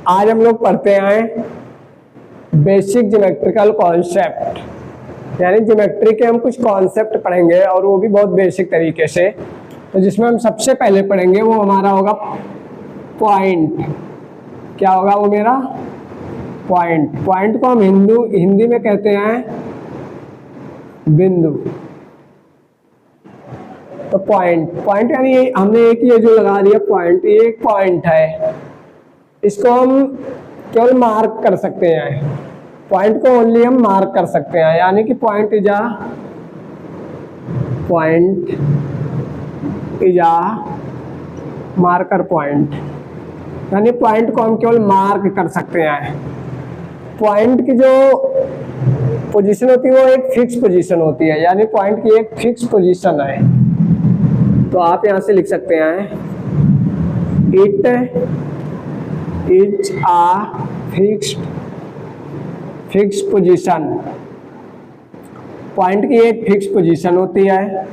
आज हम लोग पढ़ते हैं बेसिक ज्योमेट्रिकल कॉन्सेप्ट, यानी ज्योमेट्री के हम कुछ कॉन्सेप्ट पढ़ेंगे और वो भी बहुत बेसिक तरीके से। तो जिसमें हम सबसे पहले पढ़ेंगे वो हमारा होगा पॉइंट। क्या होगा वो मेरा? पॉइंट। पॉइंट को हम हिंदी में कहते हैं बिंदु। तो पॉइंट यानी हमने एक ये जो लगा दिया पॉइंट, ये एक पॉइंट है, इसको हम केवल मार्क कर सकते हैं। पॉइंट को ओनली हम मार्क कर सकते हैं, यानी कि point is a marker point, यानी पॉइंट को हम केवल मार्क कर सकते हैं। पॉइंट की जो पोजीशन होती है वो एक फिक्स पोजीशन होती है, यानी पॉइंट की एक फिक्स पोजीशन है। तो आप यहां से लिख सकते हैं it is a fix position. Point की एक फिक्स पोजीशन होती है।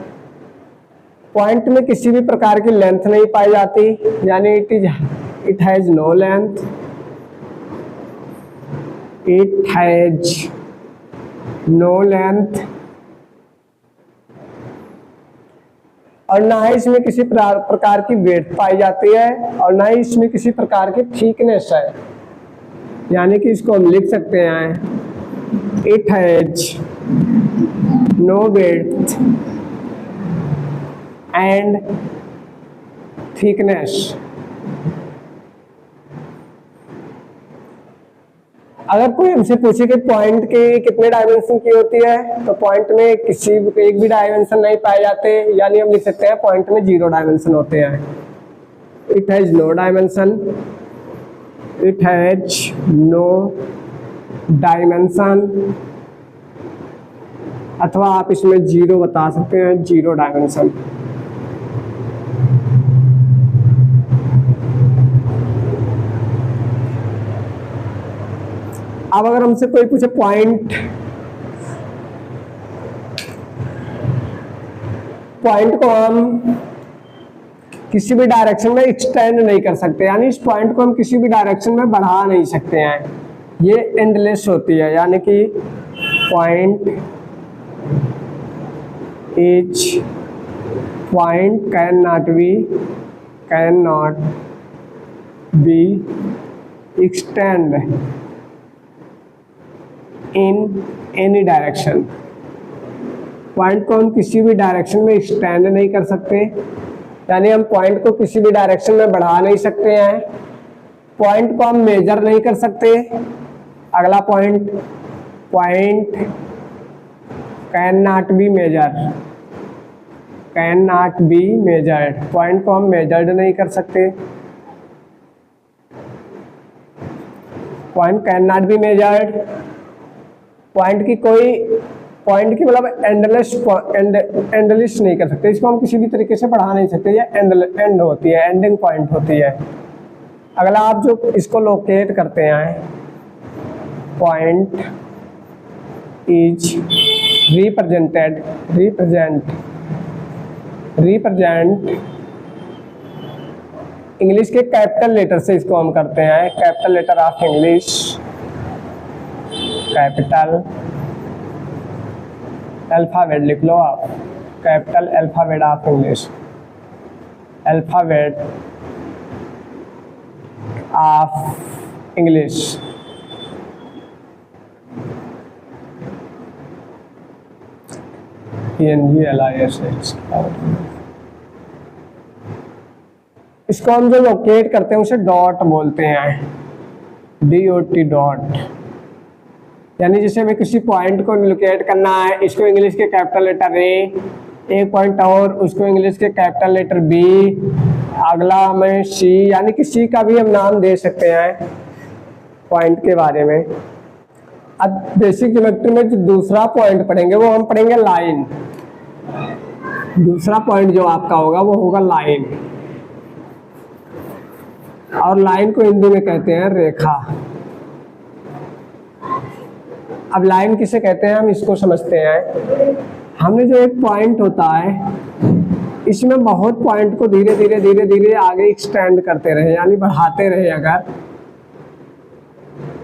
पॉइंट में किसी भी प्रकार की लेंथ नहीं पाई जाती, यानी it has no length, it has no length, और ना ही इसमें किसी प्रकार की वेट पाई जाती है और ना ही इसमें किसी प्रकार की थिकनेस है। यानी कि इसको हम लिख सकते हैं it has no weight and thickness. अगर कोई हमसे पूछे कि पॉइंट के कितने डायमेंशन की होती है, तो पॉइंट में एक भी डायमेंशन नहीं पाए जाते, यानी हम लिख सकते हैं पॉइंट में 0 डायमेंशन होते हैं। It has no dimension, it has no dimension, अथवा आप इसमें 0 बता सकते हैं, 0 डायमेंशन। अब अगर हमसे कोई पूछे पॉइंट को हम किसी भी डायरेक्शन में एक्सटेंड नहीं कर सकते, यानी इस पॉइंट को हम किसी भी डायरेक्शन में बढ़ा नहीं सकते हैं, ये एंडलेस होती है। यानी कि point can not be extend in any direction. Point को हम किसी भी डायरेक्शन में एक्सटेंड नहीं कर सकते, यानी हम पॉइंट को किसी भी डायरेक्शन में बढ़ा नहीं सकते हैं। पॉइंट को हम मेजर नहीं कर सकते। अगला point can not be measured. Point को हम मेजर्ड नहीं कर सकते। Point can not be measured. Point की मतलब एंडलेस नहीं कर सकते, इसको हम किसी भी तरीके से बढ़ा नहीं सकते, या एंड होती है, एंडिंग पॉइंट होती है। अगला आप जो इसको लोकेट करते हैं, पॉइंट इज रिप्रेजेंट इंग्लिश के कैपिटल लेटर से इसको हम करते हैं। Capital letter of English, capital alphabet लिख लो आप, capital alphabet of English, alphabet of English. ENGLISH। इसको हम जो लोकेट करते हैं उसे डॉट बोलते हैं, DOT डॉट। यानी जैसे हमें किसी पॉइंट को लोकेट करना है, इसको इंग्लिश के कैपिटल लेटर A, एक पॉइंट और उसको इंग्लिश के कैपिटल लेटर B, अगला हमें C, यानी कि C का भी हम नाम दे सकते हैं पॉइंट के बारे में। अब बेसिक ज्योमेट्री में जो दूसरा पॉइंट पढ़ेंगे वो हम पढ़ेंगे लाइन। दूसरा पॉइंट जो आपका होगा वो होगा लाइन, और लाइन को हिंदी में कहते हैं रेखा। अब लाइन किसे कहते हैं हम इसको समझते हैं। हमने जो एक पॉइंट होता है, इसमें बहुत पॉइंट को धीरे धीरे आगे एक्सटेंड करते रहे, यानी बढ़ाते रहे अगर,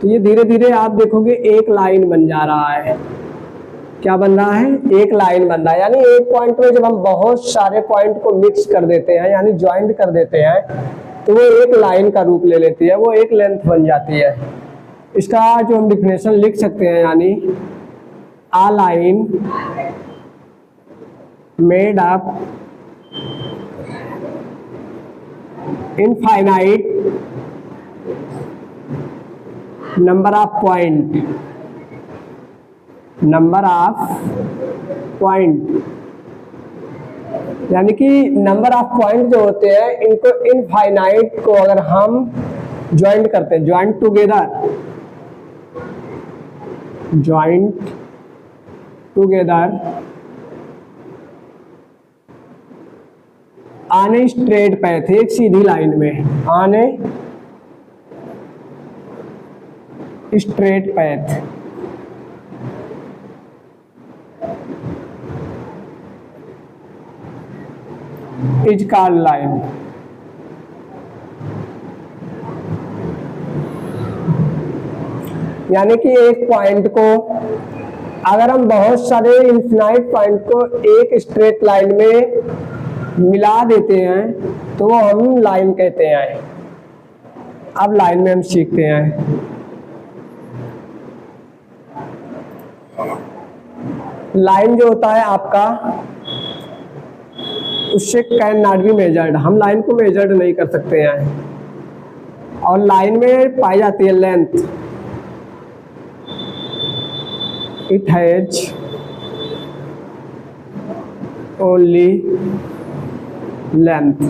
तो ये धीरे धीरे आप देखोगे एक लाइन बन जा रहा है। क्या बन रहा है? एक लाइन बन रहा है। यानी एक पॉइंट में जब हम बहुत सारे पॉइंट को मिक्स कर देते हैं यानी ज्वाइंट कर देते हैं तो वो एक लाइन का रूप ले लेती है, वो एक लेंथ बन जाती है। इसका जो हम डिफिनेशन लिख सकते हैं यानी a line made up infinite number of point यानी कि नंबर ऑफ पॉइंट जो होते हैं इनको इनफाइनाइट को अगर हम ज्वाइंट करते हैं, ज्वाइंट टुगेदर आने स्ट्रेट पैथ, एक सीधी लाइन में आने straight path is called line. यानी कि एक पॉइंट को अगर हम बहुत सारे इनफिनाइट पॉइंट को एक स्ट्रेट लाइन में मिला देते हैं तो वो हम लाइन कहते हैं। अब लाइन में हम सीखते हैं। लाइन जो होता है आपका उससे कैन नॉट बी मेजर्ड, हम लाइन को मेजर्ड नहीं कर सकते हैं। और लाइन में पाई जाती है length, it has only length.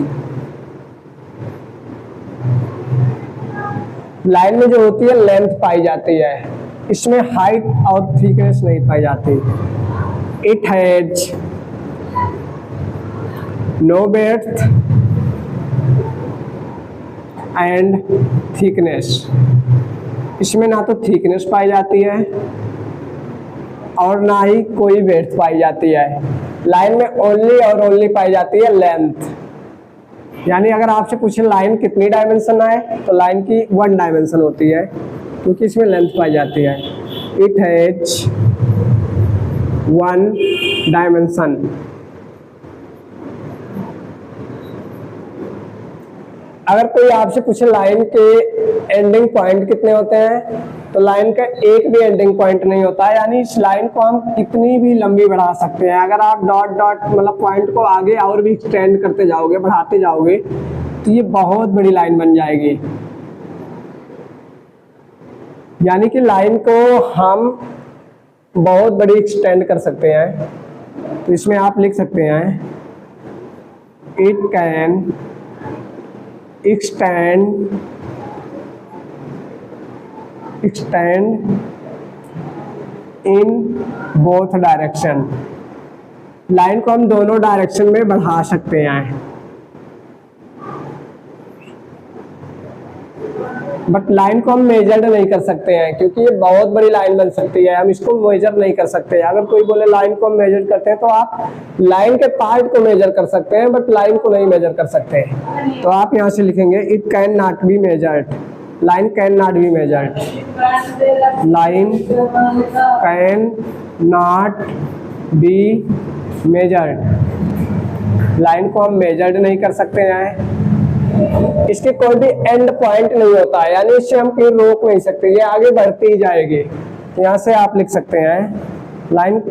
Line में जो होती है लेंथ पाई जाती है, इसमें हाइट और थिकनेस नहीं पाई जाती। It has no breadth and thickness, इसमें ना तो थिकनेस पाई जाती है और ना ही कोई ब्रेड्थ पाई जाती है। लाइन में ओनली और ओनली पाई जाती है लेंथ। यानी अगर आपसे पूछे लाइन कितनी डायमेंशन है तो लाइन की 1 डायमेंशन होती है क्योंकि इसमें लेंथ पाई जाती है। It has 1 dimension. अगर कोई आपसे पूछे लाइन के एंडिंग पॉइंट कितने होते हैं तो लाइन का एक भी एंडिंग पॉइंट नहीं होता है। यानी इस लाइन को हम कितनी भी लंबी बढ़ा सकते हैं। अगर आप डॉट डॉट मतलब पॉइंट को आगे और भी एक्सटेंड करते जाओगे, बढ़ाते जाओगे तो ये बहुत बड़ी लाइन बन जाएगी। यानी कि लाइन को हम बहुत बड़ी एक्सटेंड कर सकते हैं। तो इसमें आप लिख सकते हैं it can extend in both direction। Line को हम दोनों डायरेक्शन में बढ़ा सकते हैं। बट लाइन को हम मेजर नहीं कर सकते हैं क्योंकि ये बहुत बड़ी लाइन बन सकती है, हम इसको मेजर नहीं कर सकते। अगर कोई बोले लाइन को हम मेजर करते हैं तो आप लाइन के पार्ट को मेजर कर सकते हैं बट लाइन को नहीं मेजर कर सकते। तो आप यहाँ से लिखेंगे it can not be measured, line can not be measured, line can not be measured. Line को हम मेजर्ड नहीं कर सकते हैं, इसके कोई भी एंड पॉइंट नहीं होता है। यानी इससे हम कहीं रोक नहीं सकते, ये आगे बढ़ती ही जाएगी। यहाँ से आप लिख सकते हैं line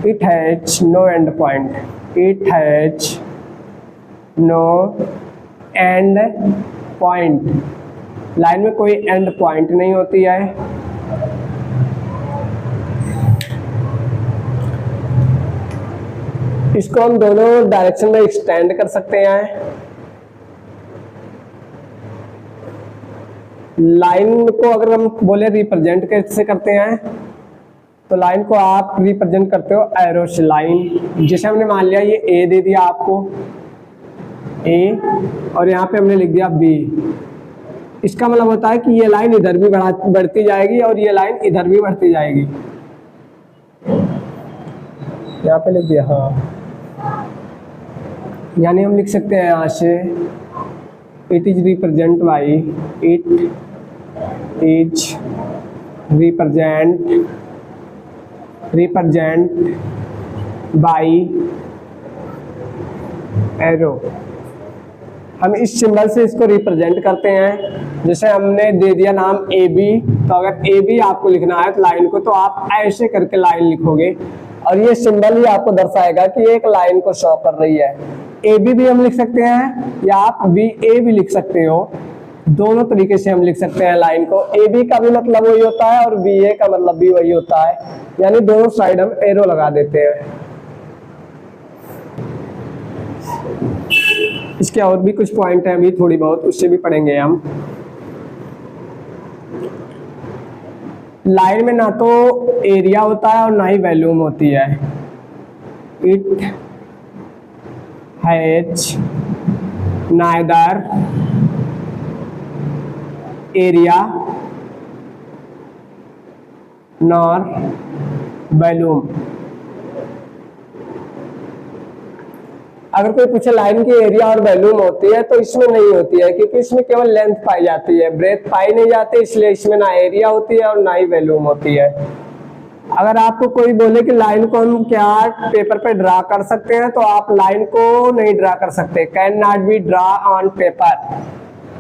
it has no end point, it has no end point. Line में कोई एंड पॉइंट नहीं होती है। इसको हम दोनों डायरेक्शन में एक्सटेंड कर सकते हैं। लाइन को अगर हम बोले रिप्रेजेंट कैसे करते हैं तो लाइन को आप रिप्रेजेंट करते हो एरो से। लाइन जैसे हमने मान लिया ये ए दे दिया आपको ए और यहाँ पे हमने लिख दिया बी। इसका मतलब होता है कि ये लाइन इधर भी बढ़ती जाएगी और ये लाइन इधर भी बढ़ती जाएगी। यहाँ पे लिख दिया हाँ। यानी हम लिख सकते हैं यहाँ से it is represent by it is represent by arrow. हम इस सिंबल से इसको रिप्रेजेंट करते हैं। जैसे हमने दे दिया नाम ए बी, तो अगर ए बी आपको लिखना है तो लाइन को, तो आप ऐसे करके लाइन लिखोगे और ये सिंबल ही आपको दर्शाएगा कि एक लाइन को शो कर रही है। ए बी भी हम लिख सकते हैं या आप बी ए भी लिख सकते हो, दोनों तरीके से हम लिख सकते हैं लाइन को। ए बी का भी मतलब वही होता है और बी ए का मतलब भी वही होता है, यानी दोनों साइड हम एरो लगा देते हैं। इसके और भी कुछ पॉइंट हैं अभी थोड़ी बहुत, उससे भी पढ़ेंगे हम। लाइन में ना तो एरिया होता है और ना ही वॉल्यूम होती है। It has neither area nor volume. अगर कोई पूछे लाइन की एरिया और वॉल्यूम होती है तो इसमें नहीं होती है, क्योंकि इसमें केवल लेंथ पाई जाती है, ब्रेथ पाई नहीं जाती, इसलिए इसमें ना एरिया होती है और ना ही वॉल्यूम होती है। अगर आपको कोई बोले कि लाइन को हम क्या पेपर पे ड्रा कर सकते हैं, तो आप लाइन को नहीं ड्रा कर सकते। Can not be draw on paper.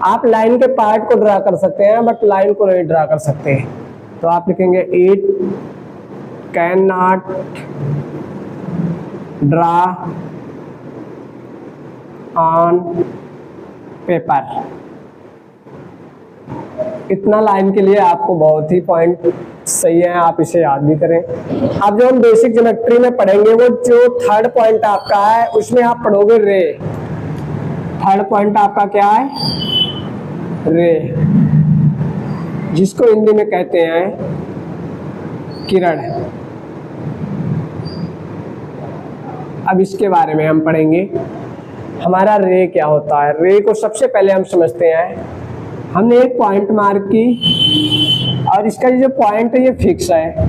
आप लाइन के पार्ट को ड्रा कर सकते हैं बट लाइन को नहीं ड्रा कर सकते। तो आप लिखेंगे it can not draw on paper. इतना लाइन के लिए आपको बहुत ही पॉइंट सही है, आप इसे याद भी करें। अब जो हम बेसिक ज्योमेट्री में पढ़ेंगे वो जो थर्ड पॉइंट आपका है उसमें आप पढ़ोगे रे। थर्ड पॉइंट आपका क्या है? रे, जिसको हिंदी में कहते हैं किरण। अब इसके बारे में हम पढ़ेंगे। हमारा रे क्या होता है? रे को सबसे पहले हम समझते हैं। हमने एक पॉइंट मार्क की और इसका ये जो पॉइंट है ये फिक्स है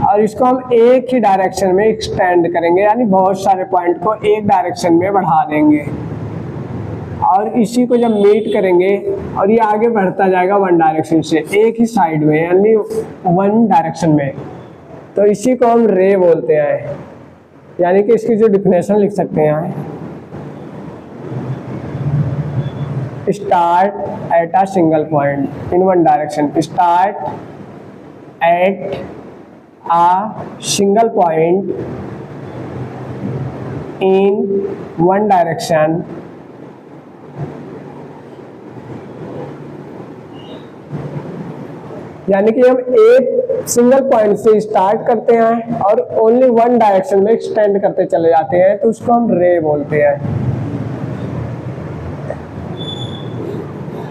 और इसको हम एक ही डायरेक्शन में एक्सटेंड करेंगे, यानी बहुत सारे पॉइंट को एक डायरेक्शन में बढ़ा देंगे और इसी को जब मीट करेंगे और ये आगे बढ़ता जाएगा वन डायरेक्शन से, एक ही साइड में, यानी वन डायरेक्शन में, तो इसी को हम रे बोलते हैं। यानी कि इसकी जो डिफिनेशन लिख सकते हैं, start at a single point in one direction. Start at a single point in one direction यानी कि हम एक सिंगल पॉइंट से स्टार्ट करते हैं और ओनली वन डायरेक्शन में एक्सटेंड करते चले जाते हैं, तो उसको हम रे बोलते हैं।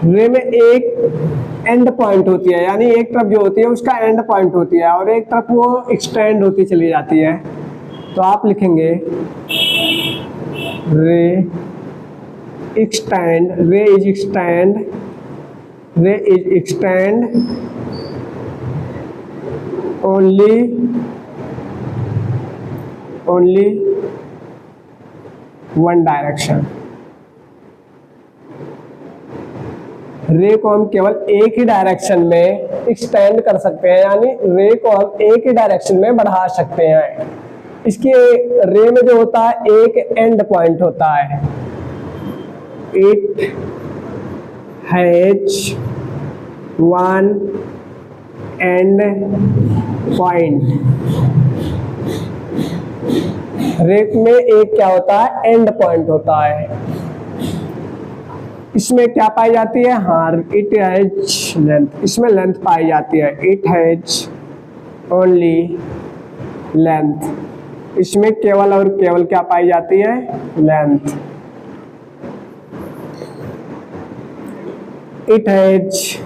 रे में एक एंड पॉइंट होती है, यानी एक तरफ जो होती है उसका एंड पॉइंट होती है और एक तरफ वो एक्सटेंड होती चली जाती है। तो आप लिखेंगे रे एक्सटेंड, रे इज एक्सटेंड, रे is extend only one direction. रे को हम केवल एक ही डायरेक्शन में एक्सटेंड कर सकते हैं, यानी रे को हम एक ही डायरेक्शन में बढ़ा सकते हैं। इसके रे में जो होता है एक एंड पॉइंट होता है। It has one and point. रे में एक क्या होता है? एंड पॉइंट होता है। इसमें क्या पाई जाती है? हाँ, इट हैज लेंथ, इसमें लेंथ पाई जाती है। इट हैज ओनली लेंथ, इसमें केवल और केवल क्या पाई जाती है? Length. It has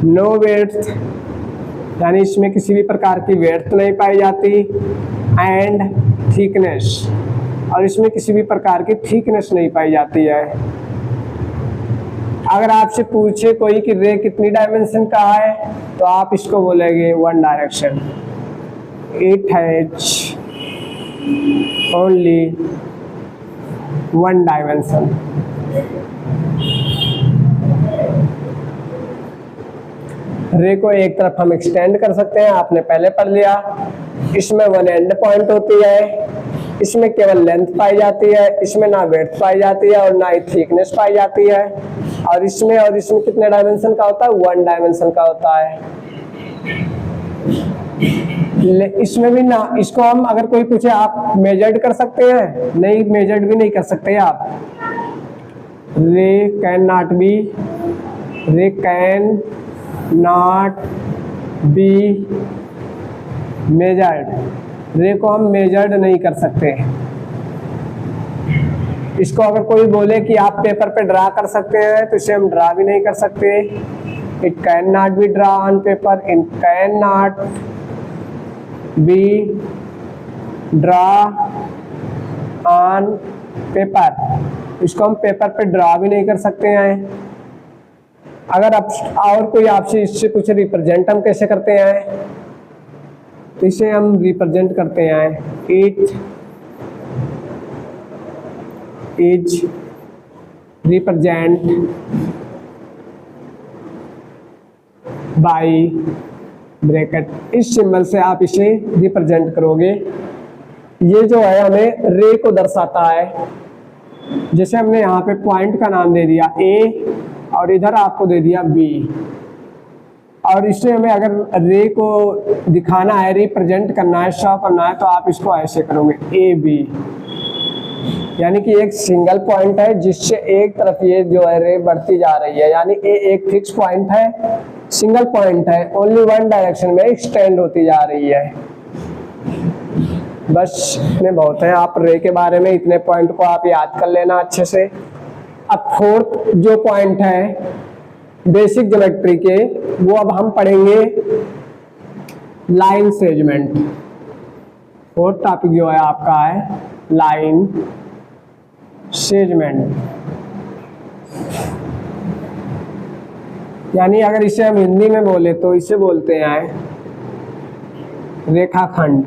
no width, यानी इसमें किसी भी प्रकार की विड्थ नहीं पाई जाती। एंड थिकनेस, और इसमें किसी भी प्रकार की थिकनेस नहीं पाई जाती है। अगर आपसे पूछे कोई कि रे कितनी डायमेंशन का है, तो आप इसको बोलेंगे one direction. It has only one dimension. रे को एक तरफ हम एक्सटेंड कर सकते हैं, आपने पहले पढ़ लिया। इसमें वन एंड पॉइंट होती है, इसमें केवल लेंथ पाई जाती है, इसमें ना विड्थ पाई जाती है और ना ही थिकनेस पाई जाती है। और इसमें कितने डायमेंशन का होता है? वन डायमेंशन का होता है। इसमें भी ना, इसको हम अगर कोई पूछे आप मेजर्ड कर सकते हैं? नहीं, मेजर्ड भी नहीं कर सकते आप। रे कैन नॉट बी मेजर्ड। रे को हम मेजर्ड नहीं कर सकते। इसको अगर कोई बोले कि आप पेपर पे ड्रा कर सकते हैं, तो इसे हम ड्रा भी नहीं कर सकते। It can not be draw on paper, it can not be draw on paper. इसको हम पेपर पे ड्रा भी नहीं कर सकते हैं। अगर आप और कोई आपसे इससे कुछ रिप्रेजेंट हम कैसे करते हैं, तो इसे हम रिप्रेजेंट करते हैं, it is represent by bracket. इस सिंबल से आप इसे रिप्रेजेंट करोगे। ये जो है हमें रे को दर्शाता है। जैसे हमने यहाँ पे पॉइंट का नाम दे दिया ए और इधर आपको दे दिया बी, और इससे हमें अगर रे को दिखाना है, रिप्रेजेंट करना है, शो करना है, तो आप इसको ऐसे करोगे ए बी। यानी कि एक सिंगल पॉइंट है जिससे एक तरफ ये जो है रे बढ़ती जा रही है। यानी ए एक फिक्स पॉइंट है, सिंगल पॉइंट है, ओनली वन डायरेक्शन में एक्सटेंड होती जा रही है। बस इतने बहुत है। आप रे के बारे में इतने पॉइंट को आप याद कर लेना अच्छे से। अब फोर्थ जो पॉइंट है बेसिक ज्योमेट्री के, वो अब हम पढ़ेंगे लाइन सेगमेंट। फोर्थ टॉपिक जो है आपका है लाइन सेगमेंट। यानी अगर इसे हम हिंदी में बोले तो इसे बोलते हैं रेखाखंड।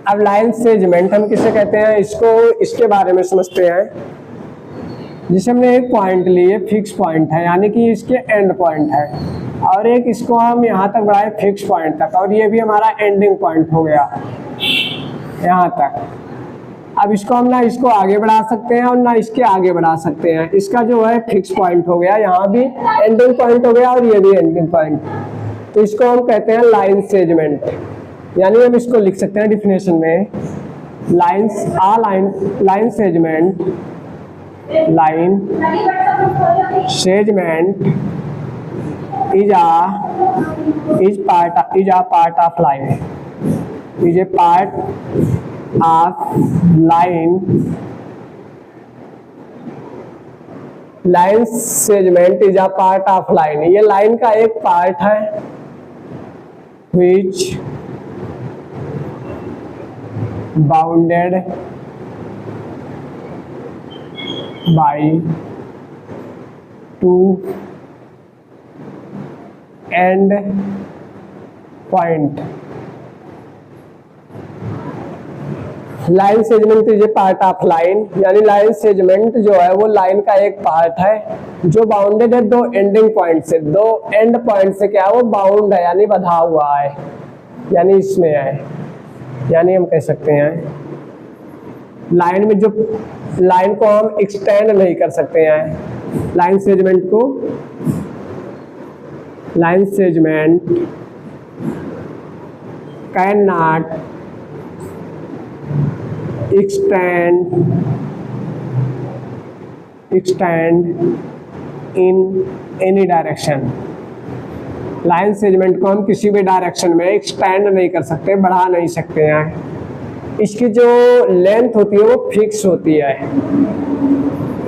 अब लाइन सेगमेंट हम किसे कहते हैं, इसको इसके बारे में समझते हैं। जिसे हमने एक पॉइंट लिए, फिक्स पॉइंट है, यानी कि इसके एंड पॉइंट है, और एक इसको हम यहाँ तक बढ़ाए फिक्स पॉइंट तक, और ये भी हमारा एंडिंग पॉइंट हो गया यहाँ तक। अब इसको हम ना इसको आगे बढ़ा सकते हैं और ना इसके आगे बढ़ा सकते हैं। इसका जो है फिक्स पॉइंट हो गया, यहाँ भी एंडिंग पॉइंट हो गया और ये भी एंडिंग पॉइंट, तो इसको हम कहते हैं लाइन सेगमेंट। यानी हम इसको लिख सकते हैं डिफिनेशन में, line segment is a part of line, is a part of line. Line segment is a part of line. ये लाइन का एक पार्ट है which bounded by two end point। Line segment is a part of line, यानी line segment जो है वो line का एक पार्ट है जो बाउंडेड है दो एंडिंग पॉइंट से। दो एंड पॉइंट से क्या है, वो बाउंड है, यानी बंधा हुआ है, यानी इसमें है। यानी हम कह सकते हैं लाइन में जो लाइन को हम एक्सटेंड नहीं कर सकते हैं। लाइन सेगमेंट को, line segment can not extend in any direction। Line segment को हम किसी भी डायरेक्शन में एक्सटेंड नहीं कर सकते, बढ़ा नहीं सकते हैं। इसकी जो लेंथ होती है वो फिक्स होती है।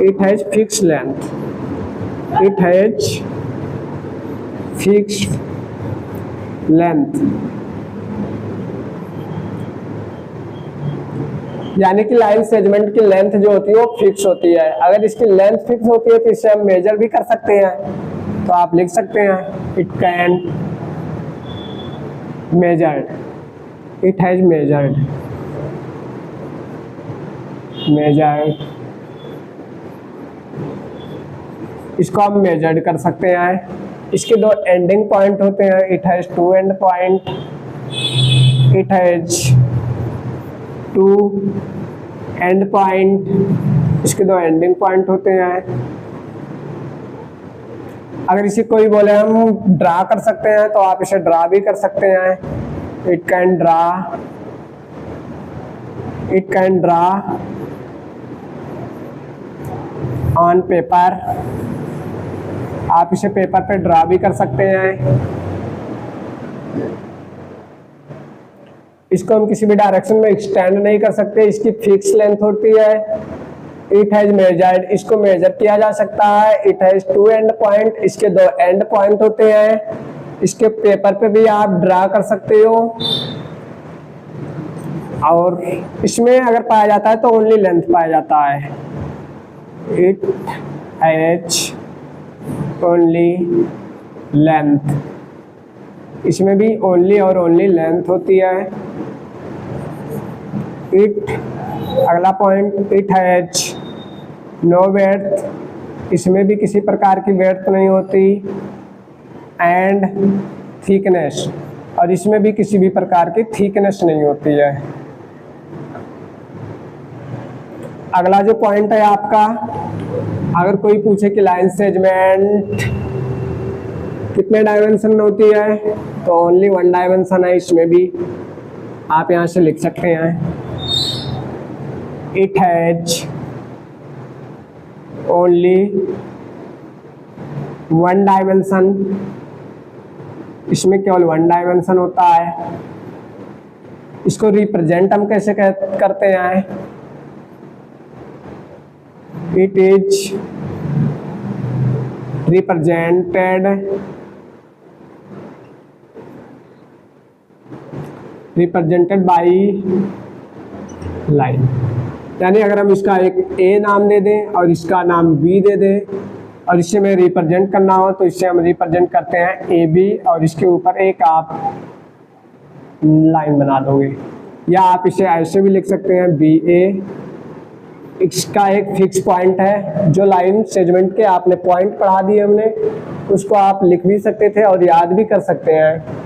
It has fix length, it has fixed length. यानी कि लाइन सेगमेंट की लेंथ जो होती है वो फिक्स होती है। अगर इसकी लेंथ फिक्स होती है तो इसे हम मेजर भी कर सकते हैं। तो आप लिख सकते हैं it can measured, it has measured इसको हम मेजर्ड कर सकते हैं। इसके दो एंडिंग पॉइंट होते हैं, it has two end point, it has two end point, इसके दो एंडिंग पॉइंट होते हैं। अगर इसे कोई बोले हम ड्रा कर सकते हैं तो आप इसे ड्रा भी कर सकते हैं। It can draw on paper, आप इसे पेपर पे ड्रा भी कर सकते हैं। इसको हम किसी भी डायरेक्शन में एक्सटेंड नहीं कर सकते, इसकी फिक्स लेंथ होती है। इट हैज मेजर्ड, इसको मेजर किया जा सकता है। It has two end point, इसके दो एंड पॉइंट होते हैं। इसके पेपर पे भी आप ड्रा कर सकते हो। और इसमें अगर पाया जाता है तो ओनली लेंथ पाया जाता है। इट हैज ओनली लेंथ, इसमें भी ओनली और ओनली लेंथ होती है। इट, अगला point, it has no width, इसमें भी किसी प्रकार की वेड्थ नहीं होती। एंड थिकनेस, और इसमें भी किसी भी प्रकार की थिकनेस नहीं होती है। अगला जो पॉइंट है आपका, अगर कोई पूछे कि लाइन सेगमेंट कितने डायमेंशन में होती है तो ओनली वन डायमेंशन है। इसमें भी आप यहाँ से लिख सकते हैं, it has only one dimension, इसमें केवल वन डायमेंशन होता है। इसको रिप्रेजेंट हम कैसे करते हैं, it is represented by line. यानी अगर हम इसका एक ए नाम दे दें और इसका नाम बी दे दें और इसे में रिप्रेजेंट करना हो तो इससे हम रिप्रेजेंट करते हैं ए बी, और इसके ऊपर एक आप लाइन बना दोगे। या आप इसे ऐसे भी लिख सकते हैं बी ए, इसका एक फिक्स पॉइंट है। जो लाइन सेगमेंट के आपने पॉइंट पढ़ा दिए हमने, उसको आप लिख भी सकते थे और याद भी कर सकते हैं।